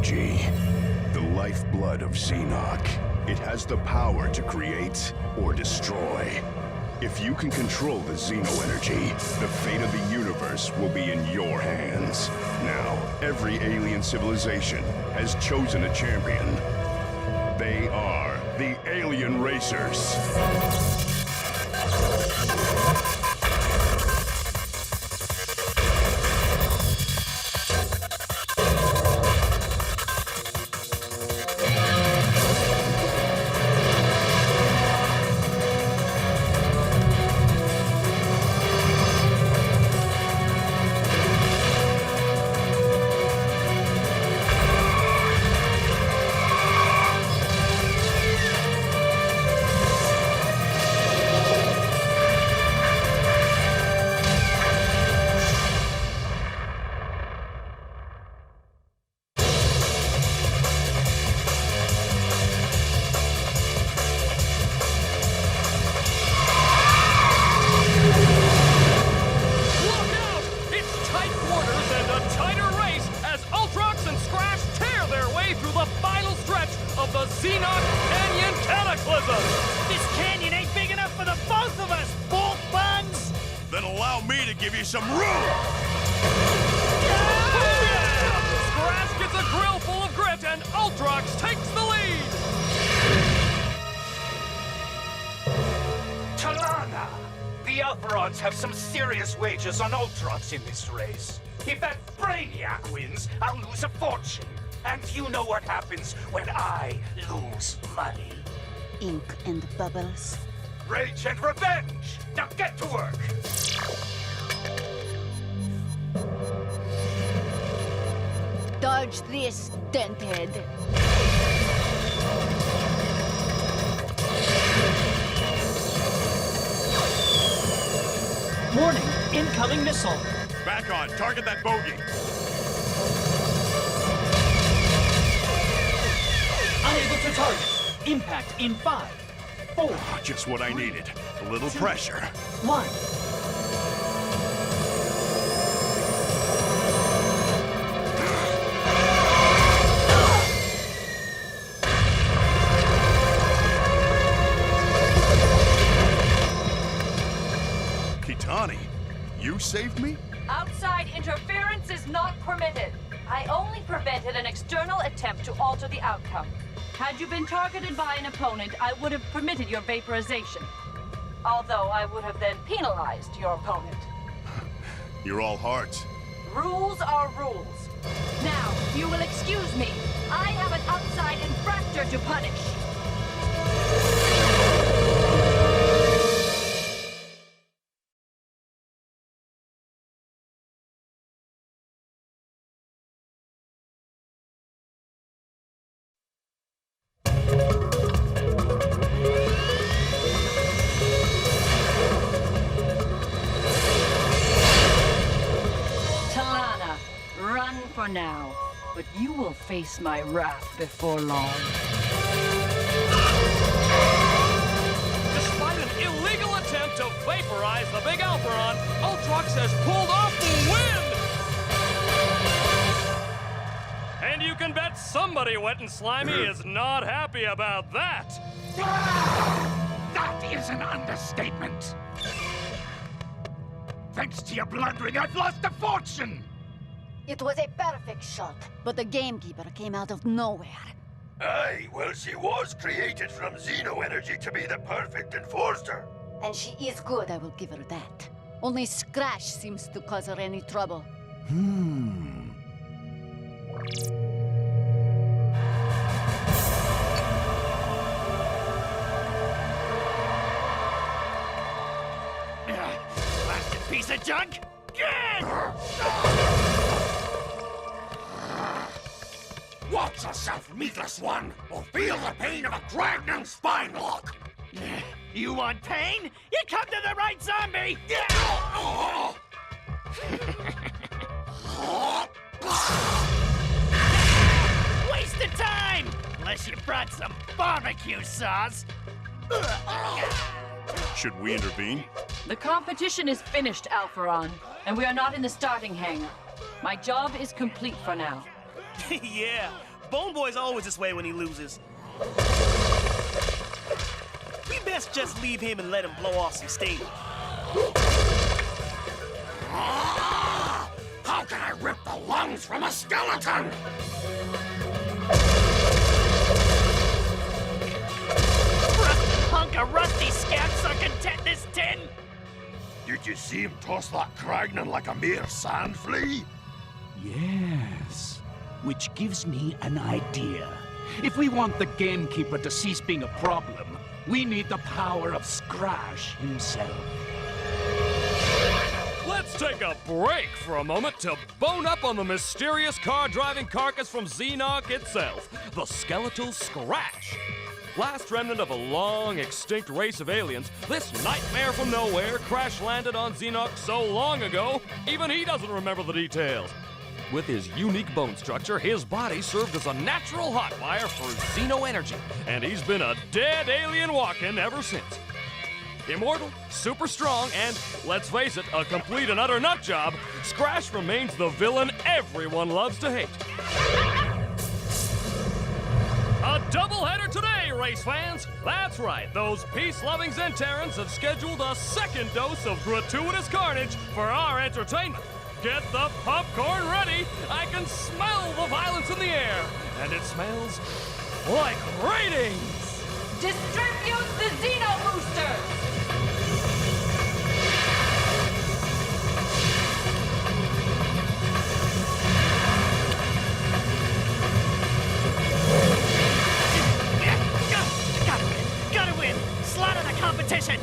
energy. The lifeblood of Seadrok. It has the power to create or destroy. If you can control the Xeno energy, the fate of the universe will be in your hands. Now, every alien civilization has chosen a champion. They are the Alien Racers. Some room! Skrash gets a grill full of grit and Ultrox takes the lead! Talanna! The Alpharons have some serious wagers on Ultrox in this race. If that Brainiac wins, I'll lose a fortune. And you know what happens when I lose money. Ink and bubbles. Rage and revenge! Now get to work! Dodge this, denthead. Warning, incoming missile. Back on, target that bogey. Unable to target. Impact in 5, 4. Oh, just what I needed. A little pressure. 1. You saved me? Outside interference is not permitted. I only prevented an external attempt to alter the outcome. Had you been targeted by an opponent, I would have permitted your vaporization. Although I would have then penalized your opponent. You're all hearts. Rules are rules. Now, you will excuse me. I have an outside infractor to punish. For now, but you will face my wrath before long. Despite an illegal attempt to vaporize the big Alpharon, Ultrox has pulled off the win! And you can bet somebody wet and slimy is not happy about that! That is an understatement! Thanks to your blundering, I've lost a fortune! It was a perfect shot, but the gamekeeper came out of nowhere. Aye, well, she was created from Xeno energy to be the perfect enforcer. And she is good, I will give her that. Only Skrash seems to cause her any trouble. Blasted piece of junk! Watch yourself, meatless one, or feel the pain of a Dragnum spine lock! You want pain? You come to the right zombie! Wasted time! Unless you brought some barbecue sauce. Should we intervene? The competition is finished, Alpharon, and we are not in the starting hangar. My job is complete for now. Yeah, Bone Boy's always this way when he loses. We best just leave him and let him blow off some steam. How can I rip the lungs from a skeleton? Hunk of rusty scab-sucking tetanus tin! Did you see him toss that Kragnon like a mere sand flea? Yes, which gives me an idea. If we want the gamekeeper to cease being a problem, we need the power of Skrash himself. Let's take a break for a moment to bone up on the mysterious car-driving carcass from Xenog itself, the skeletal Skrash. Last remnant of a long-extinct race of aliens, this nightmare from nowhere crash-landed on Xenog so long ago, even he doesn't remember the details. With his unique bone structure, his body served as a natural hotwire for Xeno energy, and he's been a dead alien walking ever since. Immortal, super strong, and, let's face it, a complete and utter nutjob, Skrash remains the villain everyone loves to hate. A doubleheader today, race fans! That's right, those peace-loving Zenterans have scheduled a second dose of gratuitous carnage for our entertainment. Get the popcorn ready! I can smell the violence in the air, and it smells like ratings! Distribute the Xeno boosters! Gotta win! Slaughter the competition!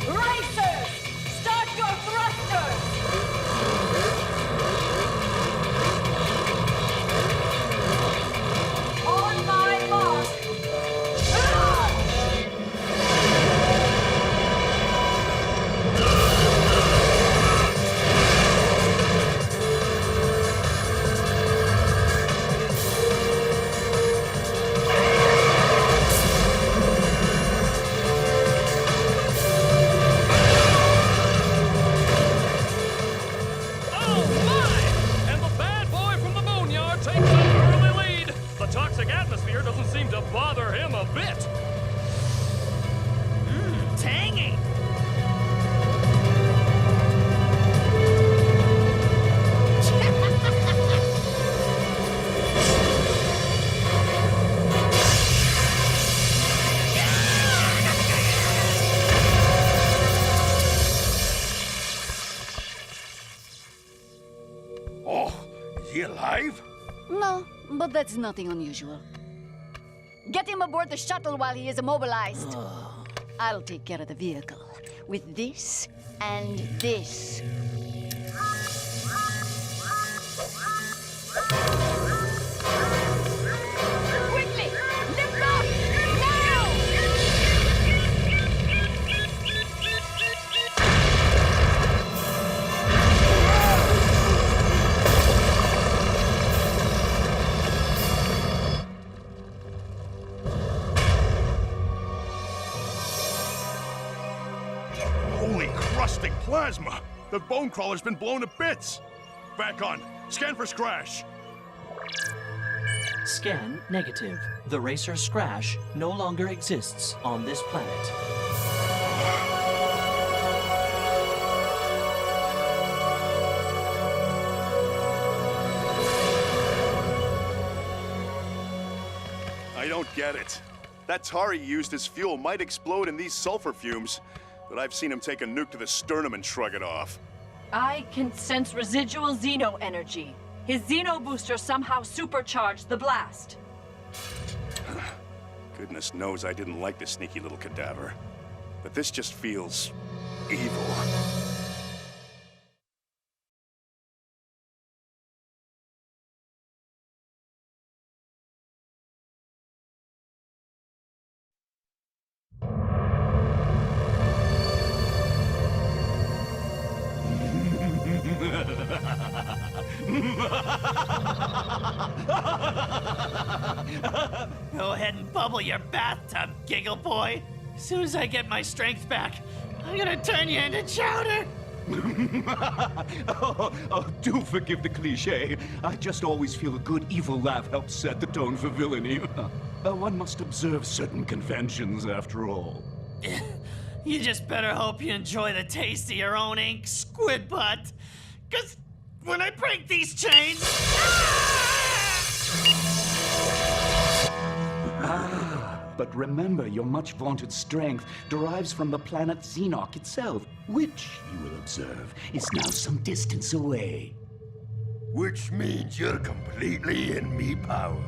Racers! Start your thrusters! On my mark! Bother him a bit. Tangy! Oh, is he alive? No, but that's nothing unusual. Get him aboard the shuttle while he is immobilized. I'll take care of the vehicle with this and this. Quickly! Lift off! Now! Holy crusting plasma! The bone crawler's been blown to bits! Back on. Scan for Skrash. Scan negative. The racer Skrash no longer exists on this planet. I don't get it. That tar he used as fuel might explode in these sulfur fumes, but I've seen him take a nuke to the sternum and shrug it off. I can sense residual Xeno energy. His Xeno booster somehow supercharged the blast. Goodness knows I didn't like this sneaky little cadaver. But this just feels evil. Go ahead and bubble your bathtub, Giggle Boy. As soon as I get my strength back, I'm gonna turn you into chowder! Do forgive the cliche. I just always feel a good evil laugh helps set the tone for villainy. One must observe certain conventions, after all. You just better hope you enjoy the taste of your own ink, squid butt. 'Cause when I break these chains... But remember, your much vaunted strength derives from the planet Seadrok itself, which, you will observe, is now some distance away. Which means you're completely in me power.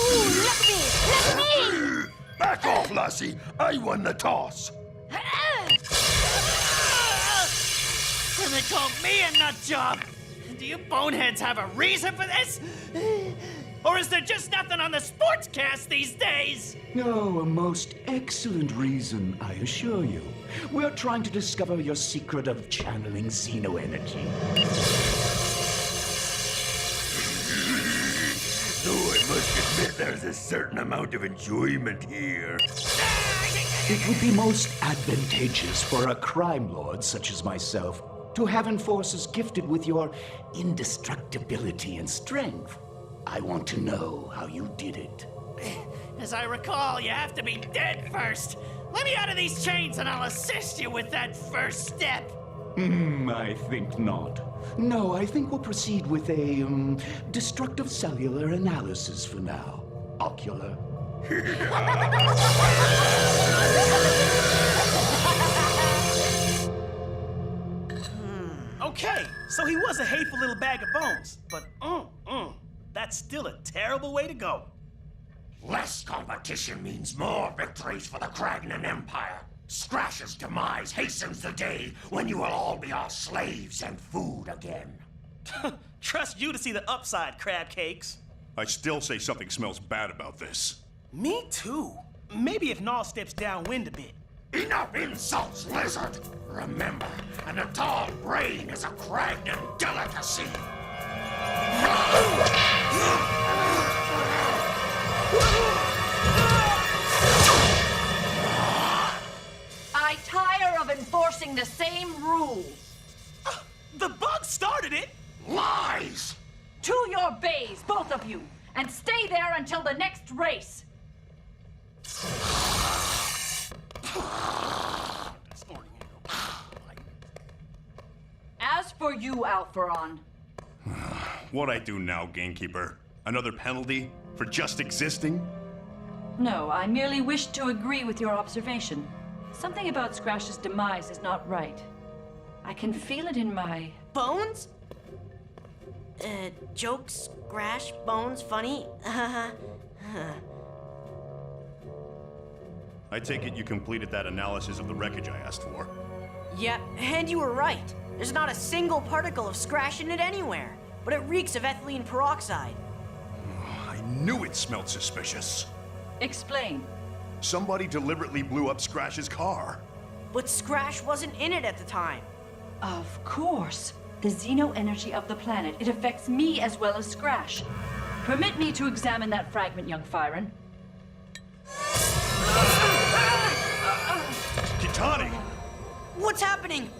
Ooh, let me! Let me! Back off, lassie! I won the toss! And they called me a nut job! Do you boneheads have a reason for this? Or is there just nothing on the sportscast these days? No, a most excellent reason, I assure you. We're trying to discover your secret of channeling Xeno energy. Though I must admit there's a certain amount of enjoyment here. It would be most advantageous for a crime lord such as myself to have enforcers gifted with your indestructibility and strength. I want to know how you did it. As I recall, you have to be dead first. Let me out of these chains and I'll assist you with that first step. I think not. No, I think we'll proceed with a, destructive cellular analysis for now. Okular. Okay, so he was a hateful little bag of bones, but that's still a terrible way to go. Less competition means more victories for the Kragnan Empire. Skrash's demise hastens the day when you will all be our slaves and food again. Trust you to see the upside, crab cakes. I still say something smells bad about this. Me too. Maybe if Null steps downwind a bit. Enough insults, lizard! Remember, an Atal brain is a Kragnan delicacy. I tire of enforcing the same rules. The bug started it! Lies! To your bays, both of you, and stay there until the next race. As for you, Alpharon. What I do now, Gamekeeper? Another penalty for just existing? No, I merely wish to agree with your observation. Something about Skrash's demise is not right. I can feel it in my... Bones? Jokes, Skrash, bones, funny? I take it you completed that analysis of the wreckage I asked for. Yep, and you were right. There's not a single particle of Skrash in it anywhere, but it reeks of ethylene peroxide. I knew it smelled suspicious. Explain. Somebody deliberately blew up Skrash's car. But Skrash wasn't in it at the time. Of course. The Xeno energy of the planet. It affects me as well as Skrash. Permit me to examine that fragment, young Fyron. Kitani! What's happening?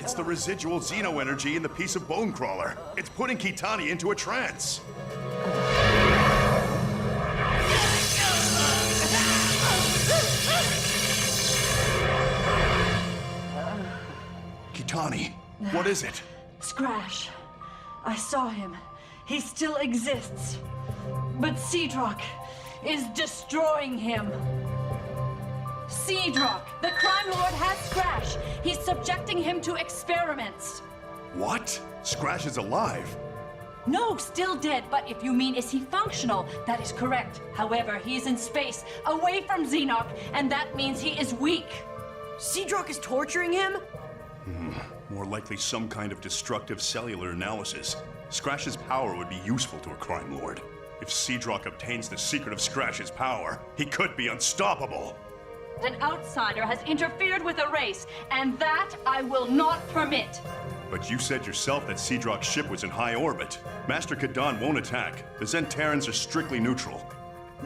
It's the residual Xeno energy in the piece of bone crawler. It's putting Kitani into a trance. Kitani, what is it? Skrash. I saw him. He still exists. But Seadrok is destroying him. Seadrok, the crime lord has Skrash. He's subjecting him to experiments. What? Skrash is alive? No, still dead, but if you mean is he functional, that is correct. However, he is in space, away from Xenok, and that means he is weak. Seadrok is torturing him? More likely some kind of destructive cellular analysis. Skrash's power would be useful to a crime lord. If Seadrok obtains the secret of Skrash's power, he could be unstoppable. An outsider has interfered with a race, and that I will not permit. But you said yourself that Seadrok's ship was in high orbit. Master Kadan won't attack. The Zentarans are strictly neutral.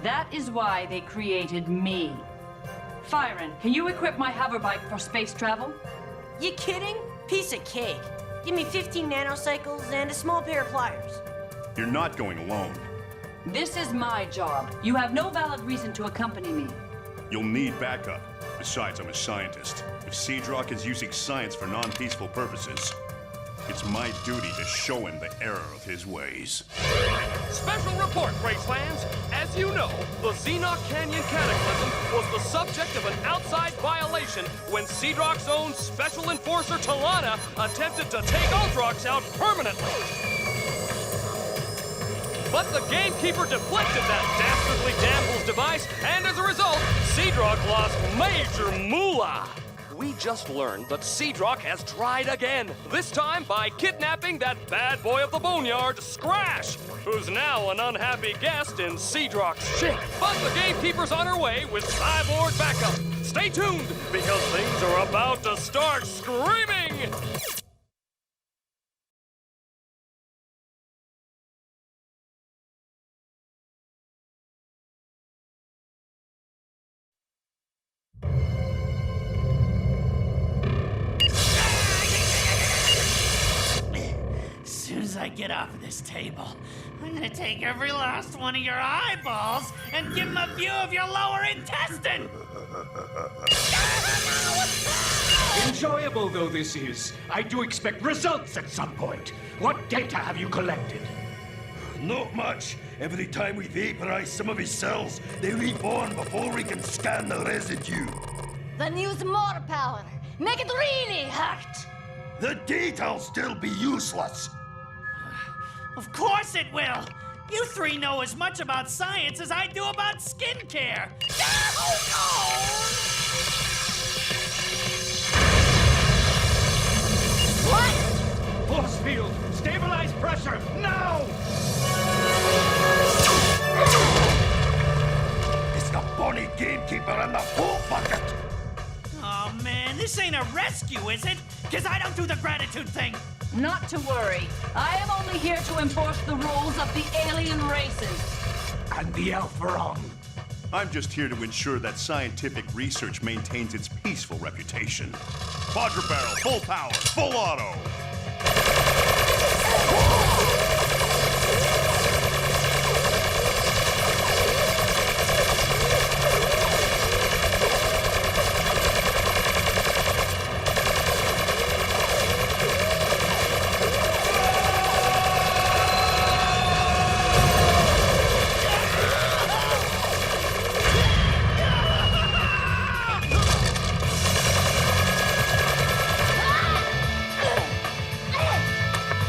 That is why they created me. Fyron, can you equip my hoverbike for space travel? You kidding? Piece of cake. Give me 15 nanocycles and a small pair of pliers. You're not going alone. This is my job. You have no valid reason to accompany me. You'll need backup. Besides, I'm a scientist. If Seadrok is using science for non-peaceful purposes, it's my duty to show him the error of his ways. Special report, Gracelands! As you know, the Xenoc Canyon Cataclysm was the subject of an outside violation when Seadrok's own Special Enforcer Talanna attempted to take Ultrox out permanently. But the Gamekeeper deflected that dastardly damsel's device, and as a result, Seadrok lost major moolah. We just learned that Seadrok has tried again, this time by kidnapping that bad boy of the boneyard, Skrash, who's now an unhappy guest in Seadrok's ship. But the Gamekeeper's on her way with cyborg backup. Stay tuned, because things are about to start screaming! As soon as I get off of this table, I'm gonna take every last one of your eyeballs and give them a view of your lower intestine! Enjoyable though this is, I do expect results at some point. What data have you collected? Not much. Every time we vaporize some of his cells, they reborn before we can scan the residue. Then use more power. Make it really hurt. The data'll still be useless. Of course it will! You three know as much about science as I do about skincare! What? Force field! Stabilize pressure! Now! It's the bunny Gamekeeper and the poop bucket! Oh man, this ain't a rescue, is it? Because I don't do the gratitude thing! Not to worry. I am only here to enforce the rules of the alien races. And the Alpharon. I'm just here to ensure that scientific research maintains its peaceful reputation. Quadra barrel, full power, full auto!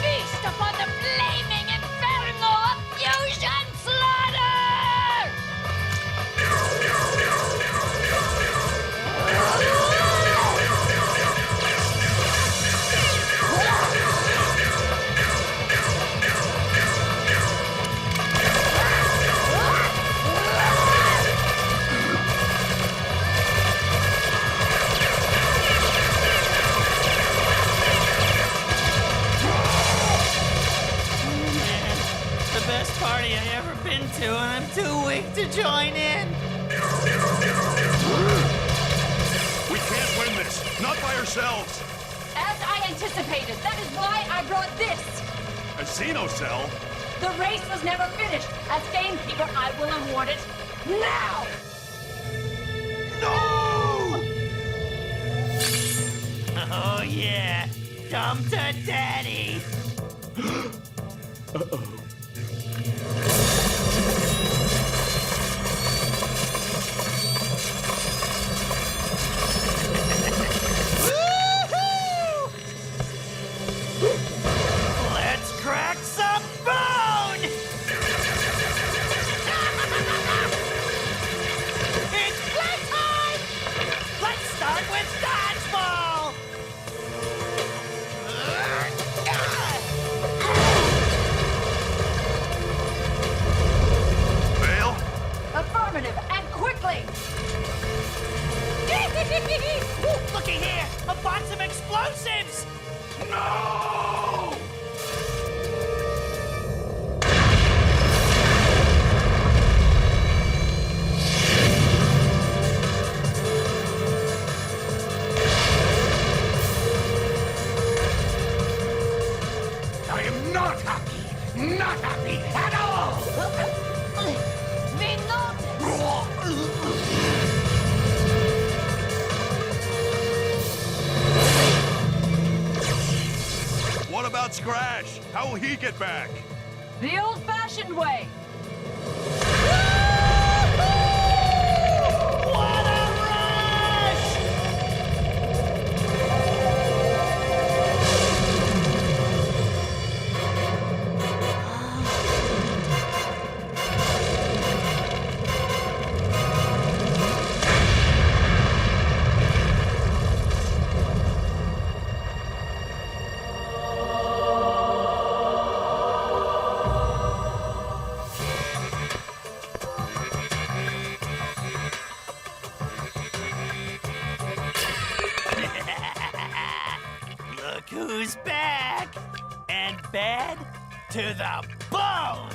Feast upon the flaming inferno of fusion slaughter! Man, the best party I ever been to, and I'm too weak to join in! We can't win this! Not by ourselves! As I anticipated, that is why I brought this. A Xenocell? The race was never finished. As Gamekeeper, I will award it now. Oh yeah, dumb to daddy! Let's crack some bone! It's playtime! Let's start with dodgeball! enemy and all! We What about Skrash? How will he get back? The old-fashioned way. What a rush! Look who's back! And bad to the bone!